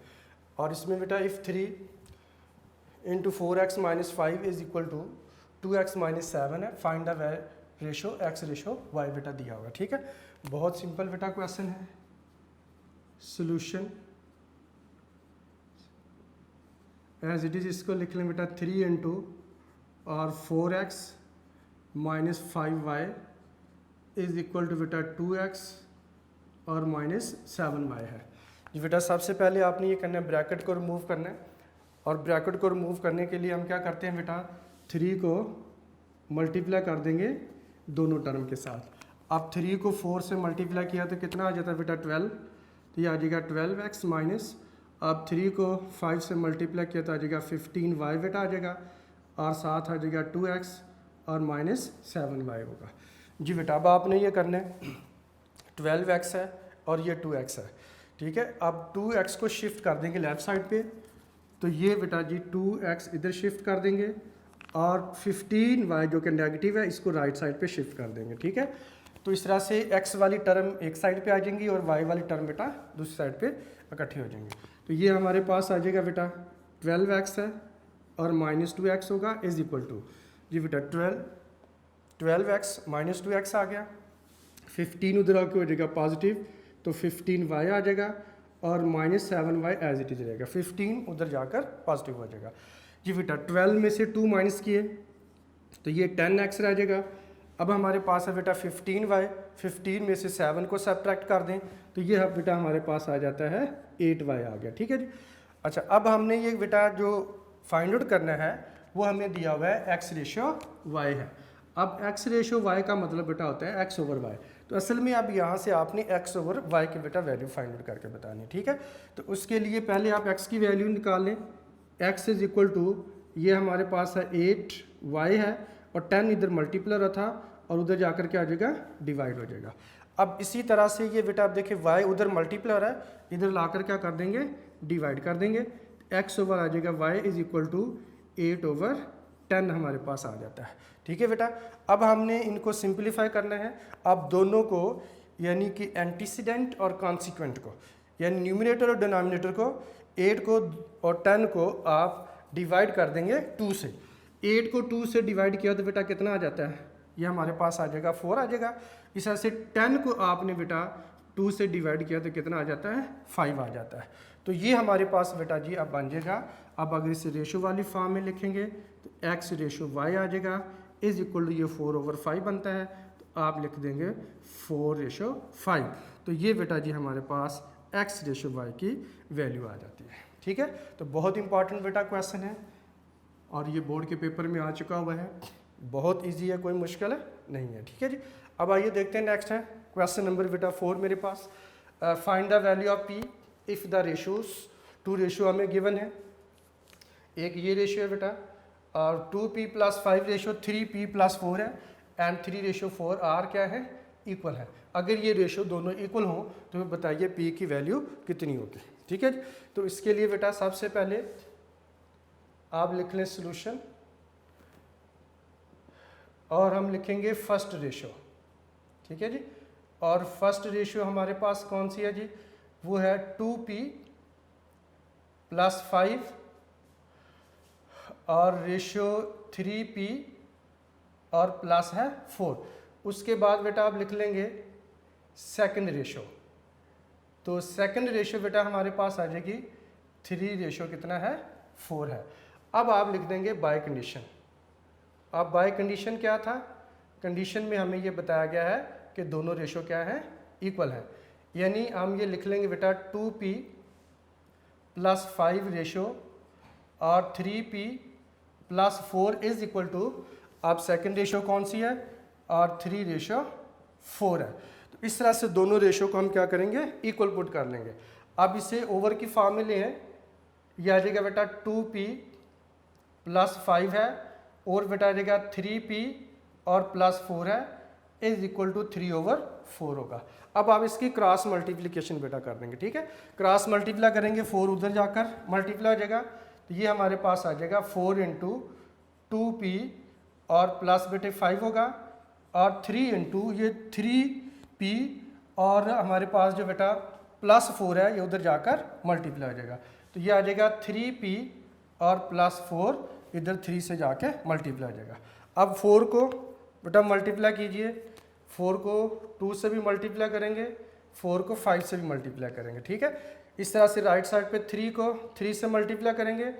और इसमें बेटा if 3 × 4x - 5 is equal to 2x - 7 है, find the ratio x ratio y बेटा दिया होगा। ठीक है, बहुत सिंपल बेटा क्वेश्चन है। सोल्यूशन एज इट इज, इसको लिख लें बेटा 3 और 4x - 5y is equal to बेटा 2x और -7y है जी। बेटा सबसे पहले आपने ये करना है, ब्रैकेट को रिमूव करना है, और ब्रैकेट को रिमूव करने के लिए हम क्या करते हैं बेटा, 3 को मल्टीप्लाई कर देंगे दोनों टर्म के साथ। अब 3 को 4 से मल्टीप्लाई किया तो कितना आ जाता है बेटा 12, तो ये आ जाएगा 12x माइनस, अब 3 को 5 से मल्टीप्लाई किया तो आ जाएगा 15y बेटा आ जाएगा, और साथ आ जाएगा 2x और -7y होगा जी। बेटा अब आपने ये करना है, 12x है और ये 2x है। ठीक है, अब 2x को शिफ्ट कर देंगे लेफ्ट साइड पे, तो ये बेटा जी 2x इधर शिफ्ट कर देंगे, और 15y जो कि नेगेटिव है इसको राइट साइड पे शिफ्ट कर देंगे। ठीक है, तो इस तरह से x वाली टर्म एक साइड पे आ जाएंगी और y वाली टर्म बेटा दूसरी साइड पे इकट्ठी हो जाएंगी। तो ये हमारे पास आ जाएगा बेटा 12x है और -2x होगा इज इक्वल टू जी बेटा 12x - 2x आ गया, 15 उधर आके हो जाएगा पॉजिटिव, तो 15y आ जाएगा, और -7y एज इट इज रहेगा, 15 उधर जाकर पॉजिटिव हो जाएगा जी। बेटा 12 में से 2 माइनस किए तो ये 10x रह जाएगा। अब हमारे पास है बेटा 15y, 15 में से 7 को सब्ट्रैक्ट कर दें तो ये बेटा हमारे पास आ जाता है 8y आ गया। ठीक है जी। अच्छा, अब हमने ये बेटा जो फाइंड आउट करना है वो हमें दिया हुआ है x रेशो y है। अब x रेशो y का मतलब बेटा होता है x/y, तो असल में अब यहाँ से आपने x/y की बेटा वैल्यू फाइंड आउट करके बतानी है। ठीक है, तो उसके लिए पहले आप x की वैल्यू निकाल लें। x इज इक्वल टू, ये हमारे पास है 8y है, और 10 इधर मल्टीप्लर था और उधर जाकर क्या आ जाएगा, डिवाइड हो जाएगा। अब इसी तरह से ये बेटा आप देखिए y उधर मल्टीप्लर है, इधर लाकर क्या कर देंगे, डिवाइड कर देंगे, x/, आ जाएगा y इज इक्वल टू 8/10 हमारे पास आ जाता है। ठीक है बेटा, अब हमने इनको सिंप्लीफाई करना है। अब दोनों को यानी कि एंटीसीडेंट और कॉन्सिक्वेंट को, यानी न्यूमिनेटर और डिनोमिनेटर को, 8 को और 10 को आप डिवाइड कर देंगे 2 से। 8 को 2 से डिवाइड किया तो बेटा कितना आ जाता है, ये हमारे पास आ जाएगा 4 आ जाएगा। इस तरह से 10 को आपने बेटा 2 से डिवाइड किया तो कितना आ जाता है, 5 आ जाता है। तो ये हमारे पास बेटा जी अब बन जाएगा। अब अगर इसे रेशो वाली फॉर्म में लिखेंगे तो x रेशो y आ जाएगा इज इक्वल टू, ये 4/5 बनता है, तो आप लिख देंगे 4/5। तो ये बेटा जी हमारे पास x रेशो y की वैल्यू आ जाती है। ठीक है, तो बहुत इंपॉर्टेंट बेटा क्वेश्चन है, और ये बोर्ड के पेपर में आ चुका हुआ है, बहुत इजी है, कोई मुश्किल नहीं है। ठीक है जी, अब आइए देखते हैं नेक्स्ट है क्वेश्चन नंबर बेटा 4 मेरे पास। Find the value of p if the ratios, 2 ratio हमें गिवन है, एक ये रेशो है बेटा, और 2p + 5 रेशो 3p + 4 है, एंड 3/4 r क्या है, इक्वल है। अगर ये रेशो दोनों इक्वल हों तो बताइए p की वैल्यू कितनी होगी। ठीक है, तो इसके लिए बेटा सबसे पहले आप लिख लें सोल्यूशन, और हम लिखेंगे फर्स्ट रेशो। ठीक है जी, और फर्स्ट रेशो हमारे पास कौन सी है जी, वो है 2p + 5 और रेशो 3p और प्लस है 4। उसके बाद बेटा आप लिख लेंगे सेकंड रेशो, तो सेकंड रेशो बेटा हमारे पास आ जाएगी 3 रेशो कितना है, 4 है। अब आप लिख देंगे बाय कंडीशन। अब बाय कंडीशन क्या था, कंडीशन में हमें ये बताया गया है कि दोनों रेशो क्या है, इक्वल है, यानी हम ये लिख लेंगे बेटा 2p + 5 रेशो और 3p + 4 इज इक्वल टू, अब सेकंड रेशो कौन सी है, और 3/4 है। तो इस तरह से दोनों रेशो को हम क्या करेंगे, इक्वल पुट कर लेंगे। अब इसे ओवर की फॉर्म में ले हैं, यह आ जाएगा बेटा 2p + 5 है, और बेटा आ जाएगा 3p और +4 है इज इक्वल टू 3/4 होगा। अब आप इसकी क्रॉस मल्टीप्लिकेशन बेटा कर देंगे, ठीक है। क्रॉस मल्टीप्लाई करेंगे, 4 उधर जाकर मल्टीप्लाई हो जाएगा, तो ये हमारे पास आ जाएगा 4 × 2p और प्लस बेटे 5 होगा, और 3 × ये 3p और हमारे पास जो बेटा प्लस 4 है ये उधर जाकर मल्टीप्लाई हो जाएगा, तो ये आ जाएगा 3p और प्लस 4 इधर 3 से जाके मल्टीप्लाई हो जाएगा। अब 4 को बेटा मल्टीप्लाई कीजिए, 4 को 2 से भी मल्टीप्लाई करेंगे, 4 को 5 से भी मल्टीप्लाई करेंगे, ठीक है। इस तरह से राइट साइड पे 3 को 3 से मल्टीप्लाई करेंगे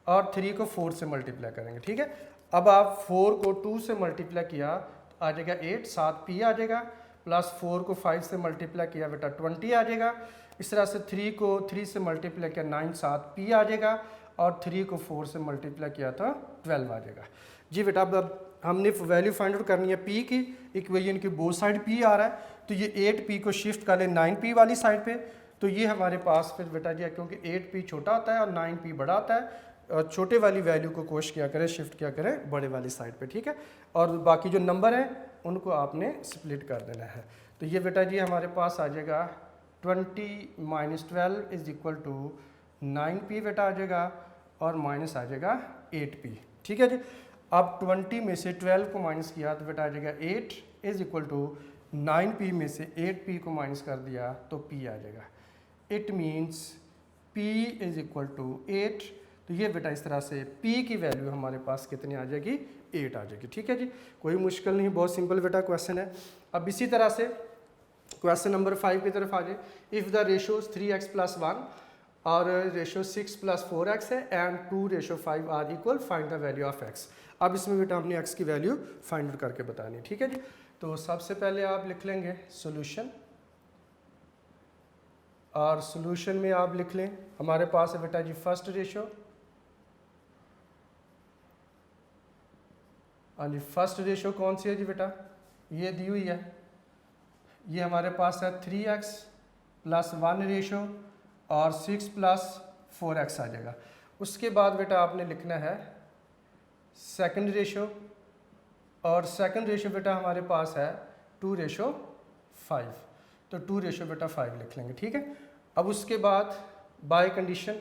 और 3 को 4 से मल्टीप्लाई करेंगे, ठीक है। अब आप 4 को 2 से मल्टीप्लाई किया तो आ जाएगा 8, 7p आ जाएगा, प्लस 4 को 5 से मल्टीप्लाई किया बेटा 20 आ जाएगा। इस तरह से 3 को 3 से मल्टीप्लाई किया 9, 7p आ जाएगा, और 3 को 4 से मल्टीप्लाई किया तो 12 आ जाएगा। जी बेटा अब हमने वैल्यू फाइंड आउट करनी है p की, इक्वेशन की बोथ साइड p आ रहा है, तो ये 8p को शिफ्ट कर ले 9p वाली साइड पे, तो ये हमारे पास फिर बेटा जी क्योंकि 8p छोटा होता है और 9p बड़ा होता है, और छोटे वाली वैल्यू को कोशिश किया करें, शिफ्ट किया करें बड़े वाली साइड पे, ठीक है। और बाकी जो नंबर हैं उनको आपने स्प्लिट कर देना है, तो ये बेटा जी हमारे पास आ जाएगा 20 - 12 इज इक्वल टू 9p बेटा आ जाएगा, और माइनस आ जाएगा 8p, ठीक है जी। अब 20 में से 12 को माइनस किया तो बेटा आ जाएगा 8 इज इक्वल टू 9p में से 8p को माइनस कर दिया तो p आ जाएगा। It means p is equal to 8, तो ये बेटा इस तरह से p की वैल्यू हमारे पास कितनी आ जाएगी, 8 आ जाएगी, ठीक है जी। कोई मुश्किल नहीं, बहुत सिंपल बेटा क्वेश्चन है। अब इसी तरह से क्वेश्चन नंबर 5 की तरफ आ जाए। इफ़ द रेशो 3x + 1 और रेशो 6 + 4x है and 2:5 are equal, find the value of x। अब इसमें बेटा हमने x की वैल्यू फाइंड आउट करके बतानी है, ठीक है जी। तो सबसे पहले आप लिख लेंगे सोल्यूशन, और सोल्यूशन में आप लिख लें हमारे पास है बेटा जी फर्स्ट रेशो, हाँ जी फर्स्ट रेशो कौन सी है जी बेटा, ये दी हुई है, ये हमारे पास है 3x + 1 रेशो और 6 + 4x आ जाएगा। उसके बाद बेटा आपने लिखना है सेकंड रेशो, और सेकंड रेशो बेटा हमारे पास है 2:5, तो 2 बेटा 5 लिख लेंगे, ठीक है। अब उसके बाद बाय कंडीशन,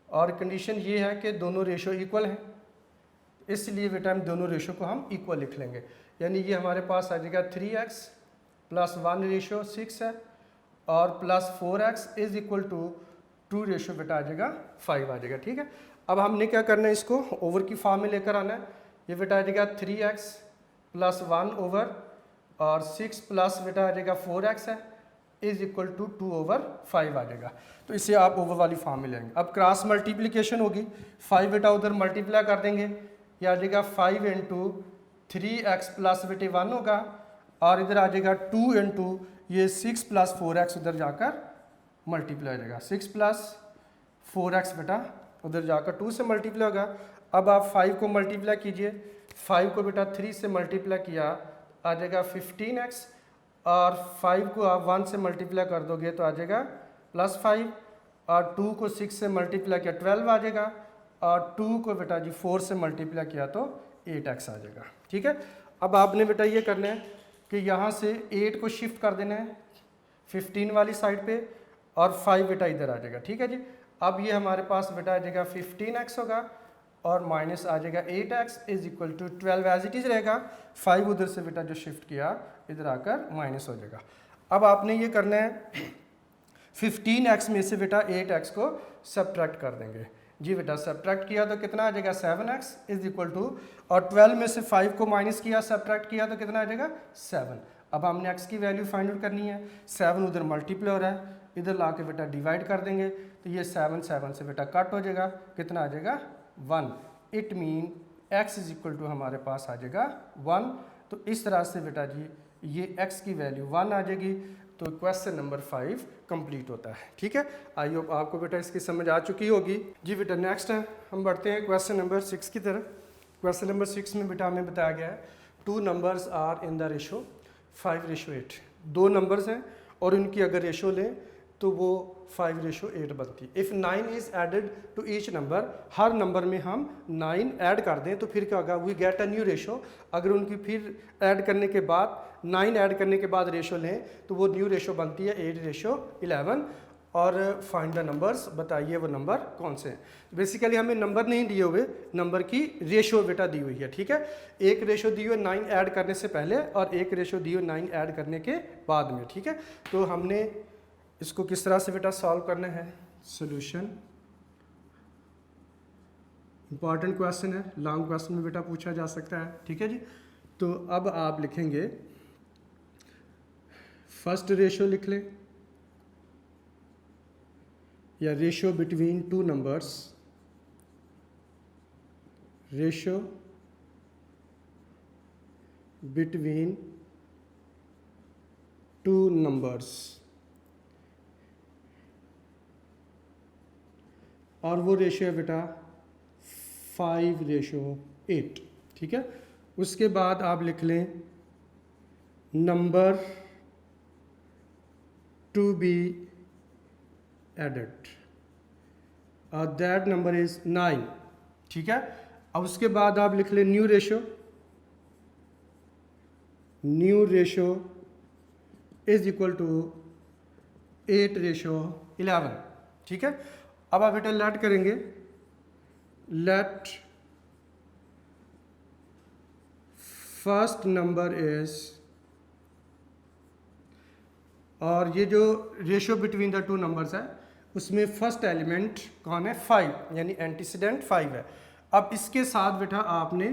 और कंडीशन ये है कि दोनों रेशो इक्वल हैं, इसलिए बेटा हम दोनों रेशो को हम इक्वल लिख लेंगे, यानी ये हमारे पास आ जाएगा 3x + 1 रेशो 6 है और plus 4x is equal to 2 बेटा आ जाएगा 5 आ जाएगा, ठीक है। अब हमने क्या करना है, इसको ओवर की फॉर्म में लेकर आना है। ये बेटा आ जाएगा 3x + 1 ओवर और 6 प्लस बेटा आ जाएगा 4x है इज इक्वल टू 2/5 आ जाएगा। तो इसे आप ओवर वाली फॉर्म में लेंगे। अब क्रॉस मल्टीप्लिकेशन होगी, 5 बेटा उधर मल्टीप्लाई कर देंगे, ये आ जाएगा 5 × 3x प्लस बेटे 1 होगा, और इधर आ जाएगा 2 × ये 6 + 4x उधर जाकर मल्टीप्लाई हो जाएगा, 6 + 4x बेटा उधर जाकर 2 से मल्टीप्लाई होगा। अब आप 5 को मल्टीप्लाई कीजिए, 5 को बेटा 3 से मल्टीप्लाई किया आ जाएगा 15x, और 5 को आप 1 से मल्टीप्लाई कर दोगे तो आ जाएगा +5, और 2 को 6 से मल्टीप्लाई किया 12 आ जाएगा, और 2 को बेटा जी 4 से मल्टीप्लाई किया तो 8x आ जाएगा, ठीक है। अब आपने बेटा ये करना है कि यहाँ से 8 को शिफ्ट कर देना है 15 वाली साइड पे, और 5 बेटा इधर आ जाएगा, ठीक है जी। अब ये हमारे पास बेटा आ जाएगा 15x होगा, और माइनस आ जाएगा 8x is equal to 12 as it is रहेगा। 5 उधर से बेटा जो शिफ्ट किया इधर आकर माइनस हो जाएगा। अब आपने ये करना है 15x में से बेटा 8x को सब्ट्रैक्ट कर देंगे। जी बेटा सब्ट्रैक्ट किया तो कितना आ जाएगा 7x इज इक्वल टू, और 12 में से 5 को माइनस किया सब्ट्रैक्ट किया तो कितना आ जाएगा 7। अब हमने x की वैल्यू फाइंड आउट करनी है, 7 उधर मल्टीप्लाई हो रहा है, इधर ला के बेटा डिवाइड कर देंगे तो ये 7 से बेटा कट हो जाएगा, कितना आ जाएगा 1। It mean x is equal to हमारे पास आ जाएगा 1। तो इस तरह से बेटा जी ये x की वैल्यू 1 आ जाएगी, तो क्वेश्चन नंबर 5 कंप्लीट होता है, ठीक है। आई होप आपको बेटा इसकी समझ आ चुकी होगी। जी बेटा नेक्स्ट है, हम बढ़ते हैं क्वेश्चन नंबर 6 की तरफ। क्वेश्चन नंबर 6 में बेटा हमें बताया गया है 2 numbers are in the ratio 5:8। 2 numbers हैं और उनकी अगर रेशो लें तो वो 5:8 बनती है। If 9 is added to each number, हर नंबर में हम 9 ऐड कर दें तो फिर क्या होगा, we get a new ratio. अगर उनकी फिर ऐड करने के बाद 9 ऐड करने के बाद रेशो लें तो वो न्यू रेशो बनती है 8:11। और फाइंड द नंबर्स, बताइए वो नंबर कौन से हैं। बेसिकली हमें नंबर नहीं दिए हुए, नंबर की रेशो बेटा दी हुई है, ठीक है। एक रेशो दी हुई है 9 ऐड करने से पहले और एक रेशो दी हुई 9 ऐड करने के बाद में, ठीक है। तो हमने इसको किस तरह से बेटा सॉल्व करना है, सोल्यूशन। इंपॉर्टेंट क्वेश्चन है, लॉन्ग क्वेश्चन में बेटा पूछा जा सकता है, ठीक है जी। तो अब आप लिखेंगे फर्स्ट रेशो लिख लें, या ratio between two numbers, ratio between two numbers, और वो रेशो है बेटा 5:8, ठीक है। उसके बाद आप लिख लें नंबर टू बी एडेड, और दैट नंबर इज 9, ठीक है। अब उसके बाद आप लिख लें new ratio, new ratio is equal to 8:11, ठीक है। अब आप बेटा लेट करेंगे, लेट फर्स्ट नंबर इज, और ये जो ratio between the two numbers है उसमें फर्स्ट एलिमेंट कौन है, 5, यानी एंटीसीडेंट 5 है। अब इसके साथ बेटा आपने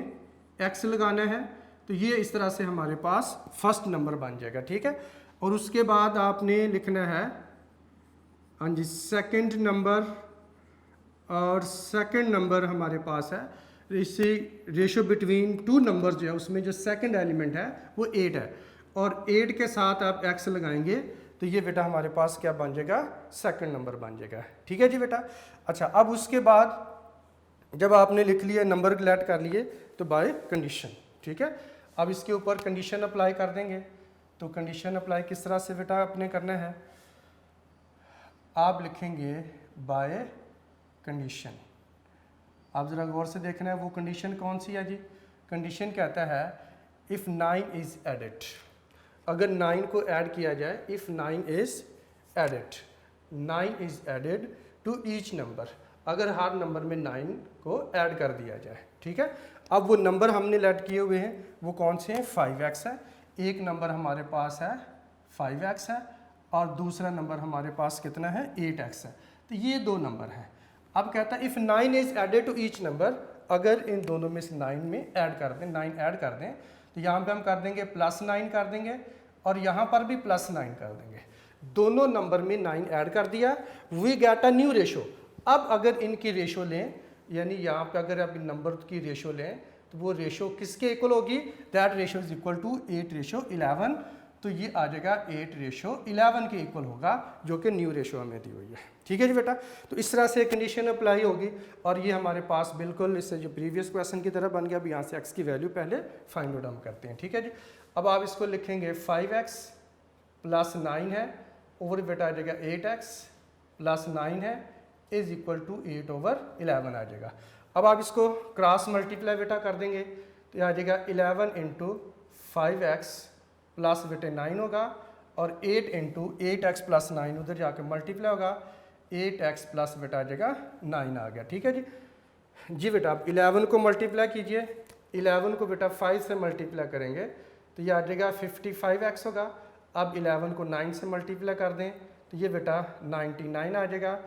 x लगाना है, तो ये इस तरह से हमारे पास फर्स्ट नंबर बन जाएगा, ठीक है। और उसके बाद आपने लिखना है हाँ जी सेकंड नंबर, और सेकंड नंबर हमारे पास है, इसी रेशो बिटवीन टू नंबर्स जो है उसमें जो सेकंड एलिमेंट है वो 8 है, और 8 के साथ आप x लगाएंगे तो ये बेटा हमारे पास क्या बन जाएगा, सेकंड नंबर बन जाएगा, ठीक है जी बेटा। अच्छा, अब उसके बाद जब आपने लिख लिया नंबर लेट कर लिए तो बाय कंडीशन, ठीक है। अब इसके ऊपर कंडीशन अप्लाई कर देंगे, तो कंडीशन अप्लाई किस तरह से बेटा आपने करना है, आप लिखेंगे बाय कंडीशन। आप ज़रा गौर से देखना है वो कंडीशन कौन सी है जी। कंडीशन कहता है इफ़ 9 इज़ एडेड, अगर 9 को ऐड किया जाए, if 9 is added, 9 is added to each number, अगर हर नंबर में 9 को ऐड कर दिया जाए, ठीक है। अब वो नंबर हमने लेट किए हुए हैं वो कौन से हैं, 5x है, एक नंबर हमारे पास है 5x है, और दूसरा नंबर हमारे पास कितना है 8x है, तो ये दो नंबर हैं। अब कहता है if 9 is added to each number, अगर इन दोनों में से 9 में ऐड कर दें, 9 ऐड कर दें, तो यहाँ पे हम कर देंगे +9 कर देंगे, और यहाँ पर भी +9 कर देंगे। दोनों नंबर में 9 ऐड कर दिया, we get a new ratio. अब अगर इनकी रेशो लें, यानी यहाँ पे अगर आप इन नंबर की रेशो लें तो वो रेशो किसके इक्वल होगी, that ratio is equal to 8:11, तो ये आ जाएगा 8:11 के इक्वल होगा, जो कि न्यू रेशो हमें दी हुई है, ठीक है जी बेटा। तो इस तरह से कंडीशन अप्लाई होगी, और ये हमारे पास बिल्कुल इससे जो प्रीवियस क्वेश्चन की तरह बन गया। अब यहाँ से x की वैल्यू पहले फाइंड आउट हम करते हैं, ठीक है जी। अब आप इसको लिखेंगे 5x + 9 है, ओवर बेटा आ जाएगा 8x + 9 है, इज इक्वल टू 8/11 आ जाएगा। अब आप इसको क्रॉस मल्टीप्लाई बेटा कर देंगे, तो आ जाएगा 11 × 5x प्लस बेटे 9 होगा, और 8 × 8x + 9 उधर जाकर मल्टीप्लाई होगा, 8x प्लस बेटा आ जाएगा 9 आ गया, ठीक है जी। जी बेटा आप 11 को मल्टीप्लाई कीजिए, 11 को बेटा 5 से मल्टीप्लाई करेंगे तो ये आ जाएगा 55x होगा। अब 11 को 9 से मल्टीप्लाई कर दें तो ये बेटा 99 आ जाएगा,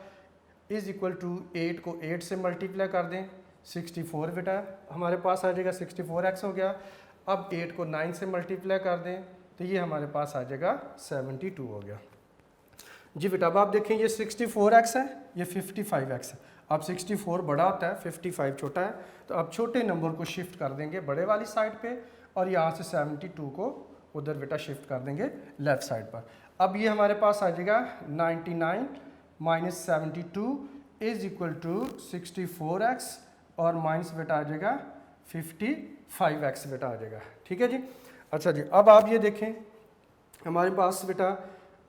इज़ इक्वल टू 8 को 8 से मल्टीप्लाई कर दें 64 बेटा हमारे पास आ जाएगा, 64x हो गया। अब 8 को 9 से मल्टीप्लाई कर दें तो ये हमारे पास आ जाएगा 72 हो गया। जी बेटा अब आप देखें ये 64x है, ये 55x है। अब 64 बड़ा होता है, 55 छोटा है, तो अब छोटे नंबर को शिफ्ट कर देंगे बड़े वाली साइड पे, और यहाँ से 72 को उधर बेटा शिफ्ट कर देंगे लेफ़्ट साइड पर। अब ये हमारे पास आ जाएगा 99 - 72 इज़ इक्वल टू 64x, और माइनस बेटा आ जाएगा 55x बेटा आ जाएगा, ठीक है जी। अच्छा जी अब आप ये देखें हमारे पास बेटा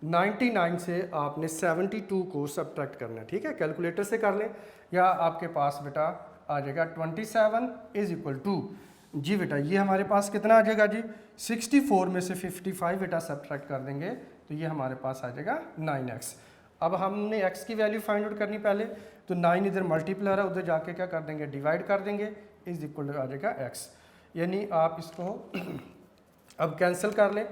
99 से आपने 72 को सब्ट्रैक्ट करना है, ठीक है। कैलकुलेटर से कर लें या आपके पास बेटा आ जाएगा 27 इज इक्वल टू, जी बेटा ये हमारे पास कितना आ जाएगा जी, 64 में से 55 बेटा सब्ट्रैक्ट कर देंगे तो ये हमारे पास आ जाएगा 9x। अब हमने x की वैल्यू फाइंड आउट करनी पहले, तो 9 इधर मल्टीप्लाई है, उधर जाके क्या कर देंगे, डिवाइड कर देंगे, इज इक्वल टू आ जाएगा x। यानी आप इसको अब कैंसिल कर लें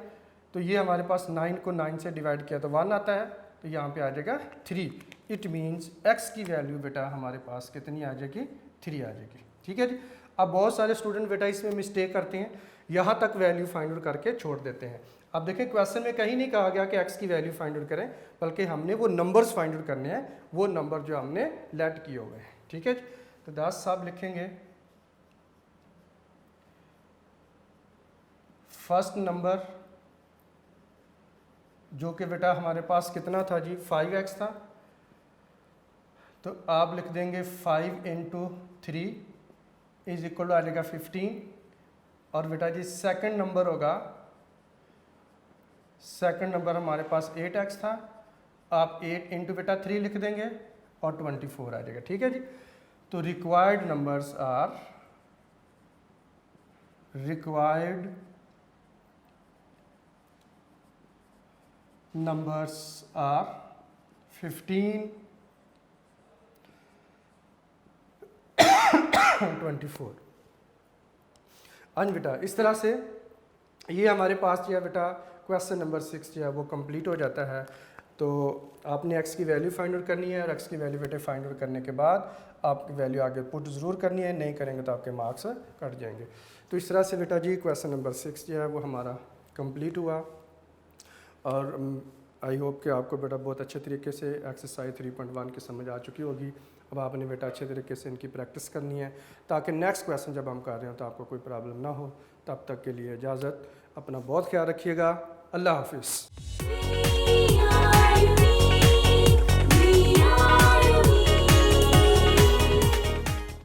तो ये हमारे पास 9 को 9 से डिवाइड किया तो 1 आता है, तो यहाँ पे आ जाएगा 3। इट मीन्स x की वैल्यू बेटा हमारे पास कितनी आ जाएगी, 3 आ जाएगी, ठीक है जी। अब बहुत सारे स्टूडेंट बेटा इसमें मिस्टेक करते हैं, यहाँ तक वैल्यू फाइंड आउट करके छोड़ देते हैं। अब देखें क्वेश्चन में कहीं नहीं कहा गया कि x की वैल्यू फाइंड आउट करें, बल्कि हमने वो नंबर्स फाइंड आउट करने हैं, वो नंबर जो हमने लेट किए हुए हैं, ठीक है जी। तो 10 साहब लिखेंगे फर्स्ट नंबर जो कि बेटा हमारे पास कितना था जी, 5x था, तो आप लिख देंगे 5 × 3 इज इक्वल टू आ जाएगा 15। और बेटा जी सेकंड नंबर होगा, सेकंड नंबर हमारे पास 8x था, आप 8 × बेटा 3 लिख देंगे और 24 आ जाएगा, ठीक है जी। तो required numbers are, required numbers are 15 24। बेटा इस तरह से ये हमारे पास जो है बेटा क्वेश्चन नंबर 6 जो है वो कंप्लीट हो जाता है। तो आपने x की वैल्यू फाइंड आउट करनी है और x की वैल्यू बेटे फाइंड आउट करने के बाद आपकी वैल्यू आगे पुट ज़रूर करनी है, नहीं करेंगे तो आपके मार्क्स कट जाएंगे। तो इस तरह से बेटा जी क्वेश्चन नंबर 6 जो है वो हमारा कंप्लीट हुआ। और आई होप कि आपको बेटा बहुत अच्छे तरीके से एक्सरसाइज 3.1 की समझ आ चुकी होगी। अब आपने बेटा अच्छे तरीके से इनकी प्रैक्टिस करनी है ताकि नेक्स्ट क्वेश्चन जब हम कर रहे हो तो आपको कोई प्रॉब्लम ना हो। तब तक के लिए इजाज़त, अपना बहुत ख्याल रखिएगा, अल्लाह हाफिज़।